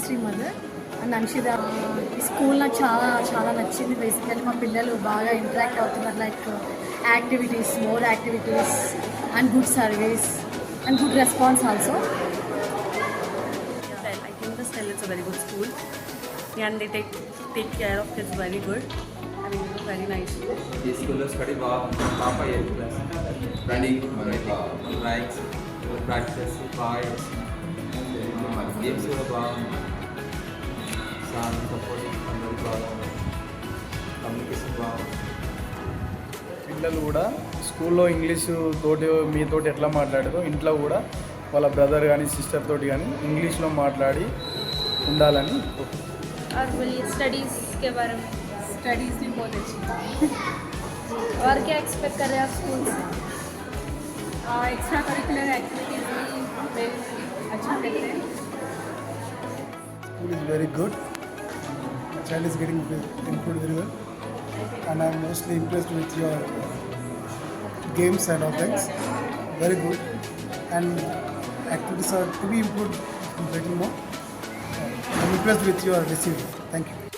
Bhagyashree mother and అంశిత. ఈ school నాకు చాలా చాలా నచ్చింది. బేసికల్లీ మా పిల్లలు బాగా ఇంటరాక్ట్ అవుతున్నారు. Like activities, more activities and good service and good response also. I think the Stella is a very good school and they take care of kids very good. I mean, it was very nice. ఈ స్కూల్లో study బాగుంది. పాప 8th class running rights practice బాగా games కూడా బాగుంది. Sir support అందరూ బాగుంది. Communication బాగుంది. పిల్లలు కూడా స్కూల్లో ఇంగ్లీషు తోటి మీతోటి ఎట్లా మాట్లాడారో ఇంట్లో కూడా వాళ్ళ బ్రదర్ కానీ సిస్టర్ తోటి కానీ ఇంగ్లీష్లో మాట్లాడి ఉండాలని. और बोलिए स्टडीज़ के बारे में. स्टडीज़ भी बहुत अच्छी और क्या एक्सपेक्ट कर रहे हैं आप स्कूल से? एक्स्ट्रा करिकुलर एक्टिविटीज़ भी अच्छा करते हैं. School is very good. My child is getting improved very well, and I'm mostly impressed with your games and all things. Very good, and activities are to be improved little more. I'm impressed with your receiving. Thank you.